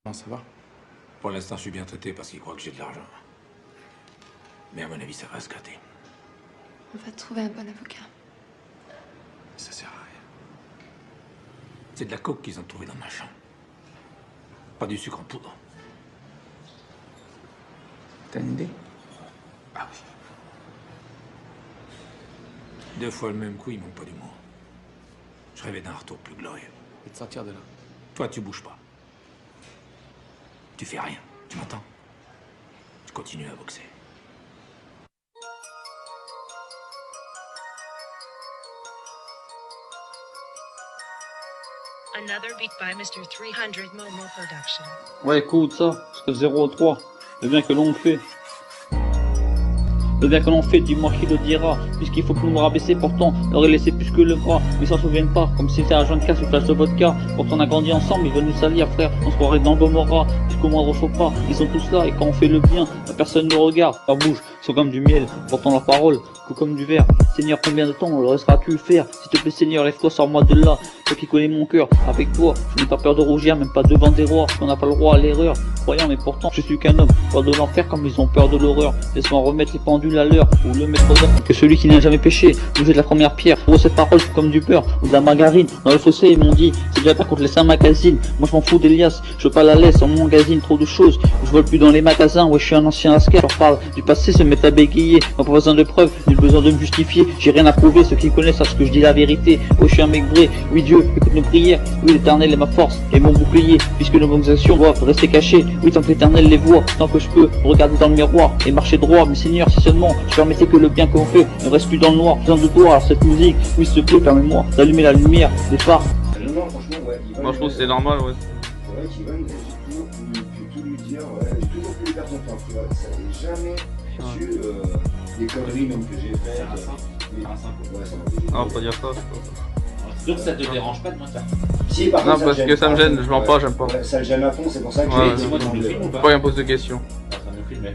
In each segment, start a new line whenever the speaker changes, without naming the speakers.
Non, ça va?
Pour l'instant, je suis bien traité parce qu'il croit que j'ai de l'argent. Mais à mon avis, ça va se gâter.
On va trouver un bon avocat.
Ça sert à rien. C'est de la coke qu'ils ont trouvé dans ma chambre. Pas du sucre en poudre.
T'as une idée?
Ah oui. 2 fois le même coup, ils m'ont pas d'humour. Je rêvais d'un retour plus glorieux.
Et de sortir de là.
Toi, tu bouges pas. Tu fais rien. Tu m'entends? Tu continues à boxer.
Another beat by Mr. 300 Momo Production.
Ouais, écoute ça, parce que 0-3, le bien que l'on fait. Le bien que l'on fait, dis-moi qui le dira, puisqu'il faut plus nous rabaisser, pourtant, leur est laissé plus que le bras, mais ils s'en souviennent pas, comme si c'était un joint de casse ou flash de vodka, pourtant on a grandi ensemble, ils veulent nous salir, frère, on se croirait dans Gomorrah, jusqu'au moindre faux pas, ils sont tous là, et quand on fait le bien, personne ne regarde, leur bouche, sont comme du miel, pourtant leurs paroles, comme du verre. Seigneur, combien de temps le restera-tu faire? S'il te plaît, Seigneur, lève-toi, sors-moi de là. Toi qui connais mon cœur, avec toi, je n'ai pas peur de rougir, même pas devant des rois. On n'a pas le droit à l'erreur, croyant, mais pourtant, je suis qu'un homme. Peur de l'enfer comme ils ont peur de l'horreur. Laisse-moi remettre les pendules à l'heure, ou le mettre d'heure. Que celui qui n'a jamais péché, nous jette la première pierre. Pour cette parole, c'est comme du beurre, ou de la margarine. Dans le fossé, ils m'ont dit, c'est déjà pas contre les 5 magazines. Moi, je m'en fous d'Elias, je veux pas la laisse, en magazine, trop de choses. Je vole plus dans les magasins, ouais, je suis un ancien asquer. Je leur parle du passé, se mettre à bégayer. Pas besoin de preuves, ni besoin de me justifier. J'ai rien à prouver, ceux qui connaissent savent que je dis la vérité. Oh, je suis un mec vrai, oui Dieu, écoute nos prières. Oui, l'éternel est ma force et mon bouclier, puisque nos bonnes actions doivent rester cachées. Oui, tant que l'éternel les voit, tant que je peux regarder dans le miroir et marcher droit. Mais Seigneur, si seulement je permettais que le bien qu'on fait ne reste plus dans le noir. Besoin de toi, alors cette musique, oui, s'il te plaît, permets-moi d'allumer la lumière des phares.
Non, franchement, ouais.
Moi, je trouve que c'est normal, ouais.
C'est vrai qu'Ivan, j'ai toujours pu tout lui dire, ouais, j'ai toujours pu lui faire confiance, tu vois. Ça n'est jamais su des conneries même que j'ai faites. Ouais, ça m'a
Ah, faut dire ça.
Donc ça te dérange pas de mentir?
Si, par
Non,
contre,
parce que ça me gêne, je mens pas, j'aime pas.
Ouais, ça le gêne à fond, c'est pour ça que
Ouais,
j'ai
dis-moi, tu me filmes ou pas?
Pourquoi il me pose de questions?
T'es en train de me filmer.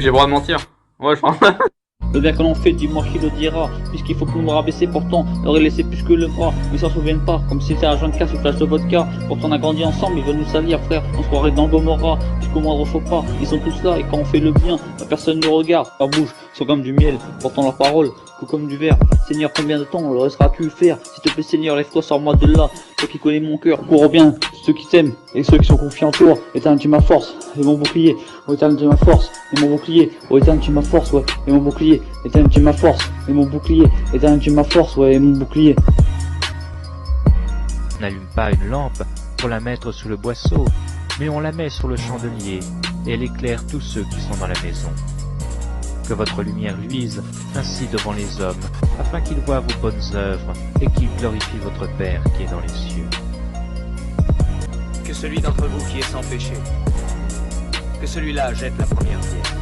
J'ai le droit de mentir? Ouais, je pense. Le bien que l'on fait, dis-moi qui le dira, puisqu'il faut plus nous rabaisser, pourtant, leur est laissé plus que le bras, mais ils s'en souviennent pas, comme si c'était un joint de casse ou flash de vodka, pourtant on a grandi ensemble, ils veulent nous salir, frère, on se croirait dans Gomorrah, jusqu'au moindre faux pas, ils sont tous là, et quand on fait le bien, personne ne regarde, leur bouche, sont comme du miel, pourtant leurs paroles, comme du verre. Seigneur, combien de temps le restera-tu faire? S'il te plaît, Seigneur, lève-toi, sors-moi de là. Toi qui connais mon cœur, cours bien, ceux qui t'aiment et ceux qui sont confiants en toi. Éternel, tu es ma force et mon bouclier. Oh, Éternel, tu es ma force et mon bouclier. Oh, Éternel, tu es ma force, ouais, et mon bouclier. Éternel, tu es ma force et mon bouclier. Éternel, tu es ma force, ouais, et mon bouclier.
On n'allume pas une lampe pour la mettre sous le boisseau, mais on la met sur le chandelier et elle éclaire tous ceux qui sont dans la maison. Que votre lumière luise ainsi devant les hommes, afin qu'ils voient vos bonnes œuvres et qu'ils glorifient votre Père qui est dans les cieux.
Que celui d'entre vous qui est sans péché, que celui-là jette la première pierre.